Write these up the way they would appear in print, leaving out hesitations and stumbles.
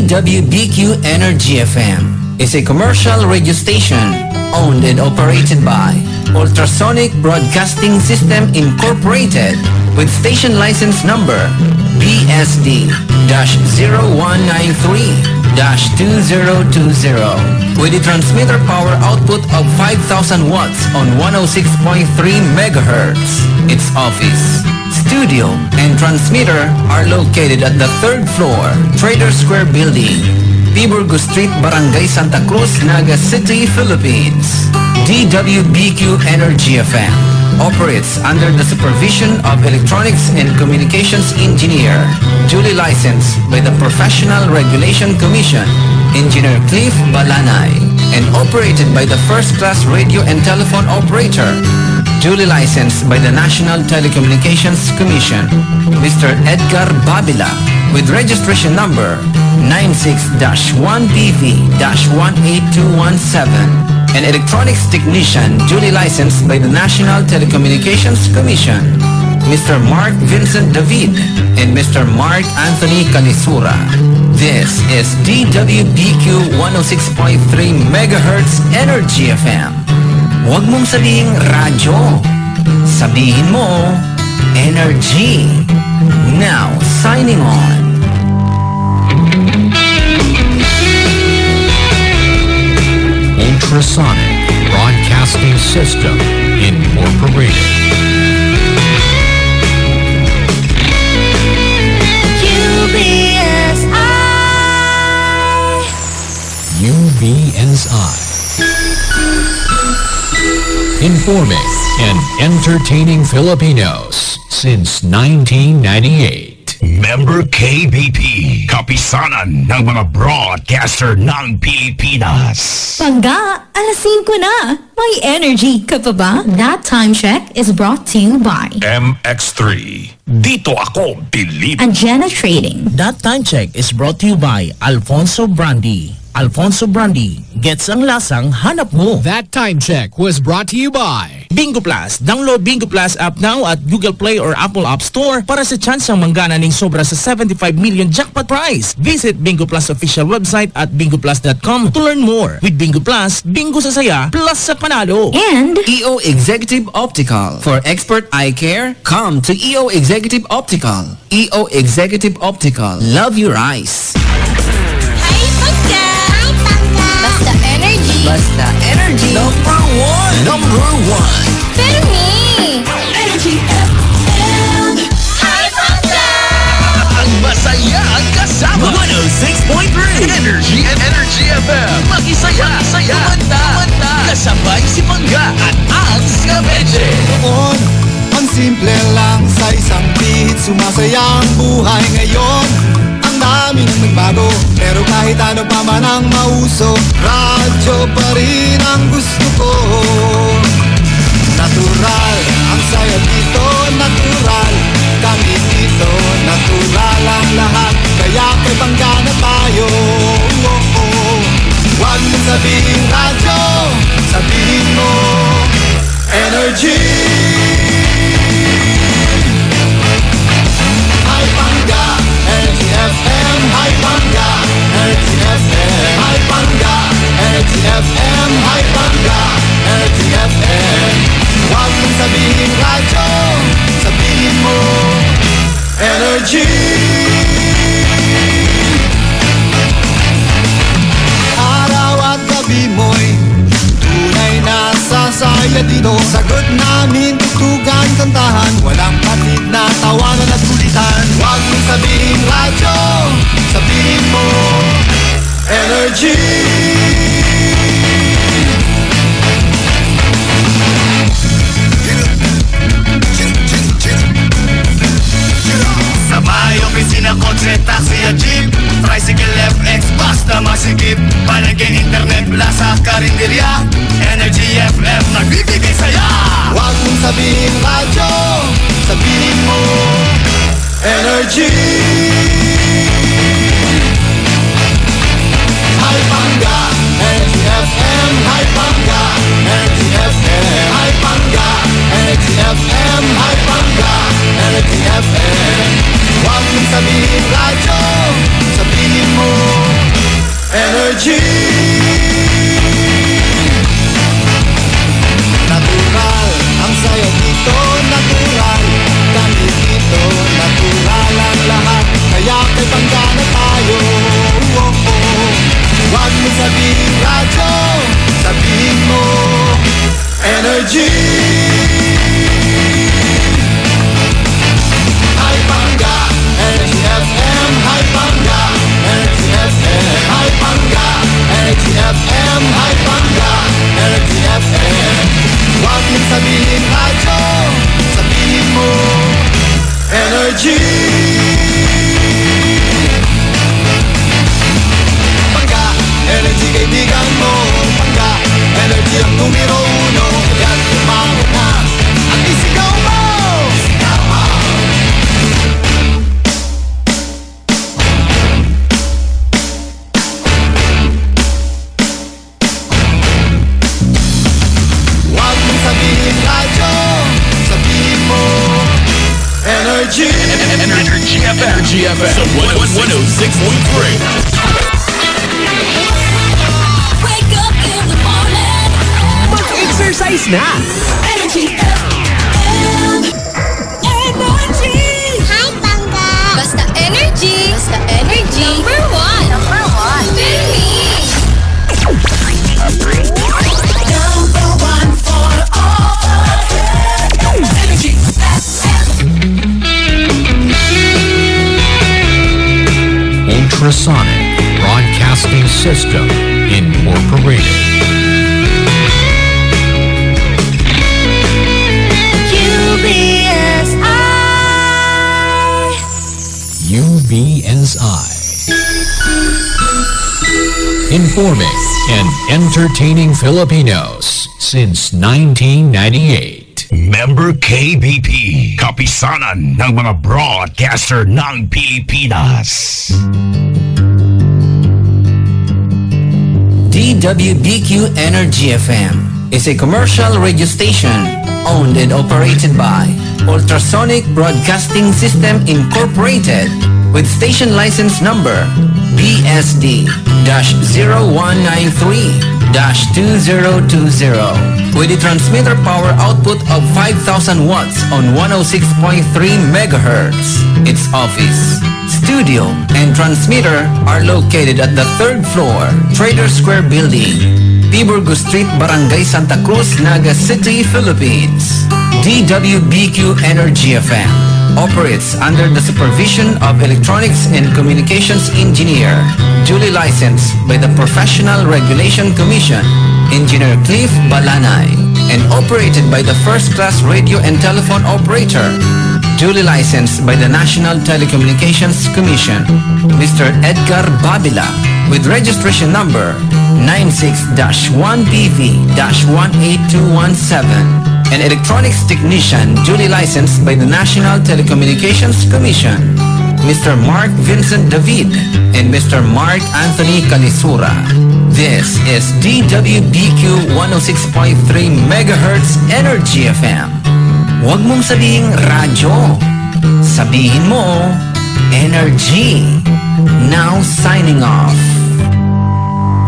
DWBQ Energy FM is a commercial radio station owned and operated by Ultrasonic Broadcasting System Incorporated with station license number BSD-0193-2020 with a transmitter power output of 5,000 watts on 106.3 megahertz. Its office, studio, and transmitter are located at the 3rd floor, Trader Square Building, Tiburgo Street, Barangay Santa Cruz, Naga City, Philippines. DWBQ Energy FM operates under the supervision of Electronics and Communications Engineer, duly licensed by the Professional Regulation Commission, Engineer Cliff Balanay, and operated by the First Class Radio and Telephone Operator, duly licensed by the National Telecommunications Commission, Mr. Edgar Babila, with registration number 96-1PV-18217, an electronics technician duly licensed by the National Telecommunications Commission, Mr. Mark Vincent David and Mr. Mark Anthony Calisura. This is DWBQ 106.3 MHz Energy FM. Huwag mong sabihing radyo. Sabihin mo, energy. Now, signing on. Ultrasonic Broadcasting System Incorporated. UBSI. Informing and entertaining Filipinos since 1998. Member KBP, kapisanan ng mga broadcaster ng Pilipinas. Pangga, alas 5 na. May energy ka pa ba? That time check is brought to you by MX3. Dito ako, Pilip. Agena Trading. That time check is brought to you by Alfonso Brandy. Alfonso Brandy, gets ang lasang hanap mo. That time check was brought to you by Bingo Plus. Download Bingo Plus app now at Google Play or Apple App Store para sa tsansang manggana ng sobra sa 75 million jackpot prize. Visit Bingo Plus official website at bingoplus.com to learn more. With Bingo Plus, bingo sa saya, plus sa panalo. And EO Executive Optical. For expert eye care, come to EO Executive Optical. EO Executive Optical. Love your eyes. Basta energy. Basta energy. Number one. Pero me. Energy FM. Hi, Pangga! Ang masaya ang kasama. 106.3 Energy and Energy FM. Makisaya, kumanta, kasabay si Pangga at ang Skabeche. Noon, ang simple lang sa isang beat. Sumasaya ang buhay ngayon. Ang daming nagbago, pero kahit ano pa man ang mauso, radyo pa rin ang gusto ko. Natural, ang saya dito, natural. Kami dito, natural ang lahat. Kaya kay Pangga na tayo. Huwag mong sabihin radyo, sabihin mo energy. Hi Pangga, Energy FM. Hi Pangga, Energy FM. Hi Pangga, Energy FM. Hi Pangga, Energy FM. Huwag mong sabihin radyo, sabihin mo energy. Araw at gabi mo'y tunay na sasaya dito. Sagot namin, tutugan, kantahan, walang patid na tawanan at kulitan. Huwag mong sabihin radyo, sabihin mo energy. Sa may opisina, kotse, taxi at jeep, tricycle, FX, basta masikip. Palagay, internet, plaza, karinderya, Energy FM, nagbibigay saya. Huwag mong sabihin radyo, sabihin mo energy. Hi Pangga, Energy FM. Hi Pangga, Energy FM. Hi Pangga, Energy FM. Hi Pangga, Energy FM. Huwag mong sabihin radyo, sabihin mo Energy. Pangga, energy kaibigan mo. Pangga, energy ang numero uno. Kaya't tumangon na at isigaw mo. Isigaw mo. Huwag mong sabihin radyo, sabihin mo Energy. Energy FM. Sa 106.3. Wake up in the morning. Mag-exercise na! Energy FM. Energy. Hi, Bangga. Basta energy. Basta energy. Number one. Number one. Delhi. Number one for all. Energy FM. Ultrasonic Broadcasting System, Incorporated. UBSI. Informing and entertaining Filipinos since 1998. Member KBP, kapisanan ng mga broadcaster ng Pilipinas. DWBQ Energy FM is a commercial radio station owned and operated by Ultrasonic Broadcasting System Incorporated with station license number BSD-0193-2020 with a transmitter power output of 5,000 watts on 106.3 megahertz. Its office, studio, and transmitter are located at the third floor, Trader Square Building, Tiburgo Street, Barangay Santa Cruz, Naga City, Philippines. DWBQ Energy FM operates under the supervision of Electronics and Communications Engineer, duly licensed by the Professional Regulation Commission, Engineer Cliff Balanay, and operated by the First Class Radio and Telephone Operator, duly licensed by the National Telecommunications Commission, Mr. Edgar Babila, with registration number 96-1PV-18217. An electronics technician duly licensed by the National Telecommunications Commission, Mr. Mark Vincent David and Mr. Mark Anthony Calisura. This is DWBQ 106.3 MHz Energy FM. Huwag mong sabihing radyo, sabihin mo energy. Now signing off.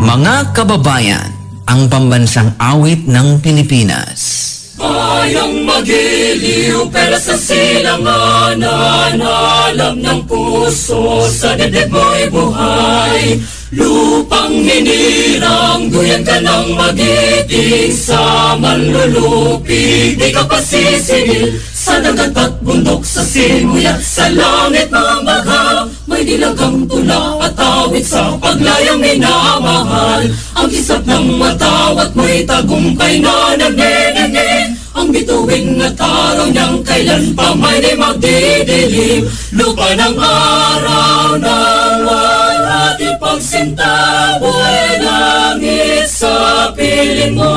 Mga kababayan, ang pambansang awit ng Pilipinas. Bayang magiliw pero sa silanganan, alam ng puso sa dibdib mo'y buhay. Lupang hinirang, duyan ka ng magiting sa manlulupig. Di ka pasisingil sa dagat at bundok, sa simuya, sa langit ng bagha. May dilagang tula at awit sa paglayang minamahal. Ang kisap ng matawat mo'y tagumpay na nagniningin. Ang bituin at araw niyang kailan pa may di magdidilim. Lupa ng araw ng walat ipagsinta, buhay langit sa piling mo.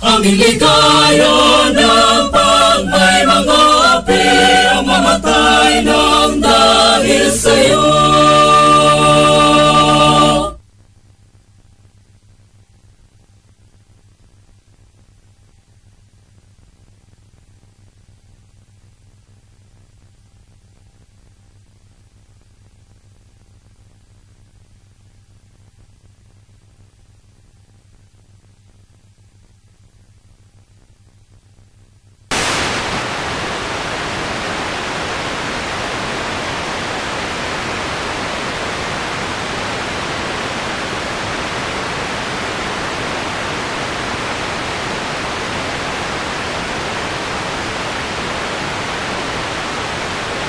Aming ligaya ng pag may mga api, ang mamatay ng dahil sa'yo.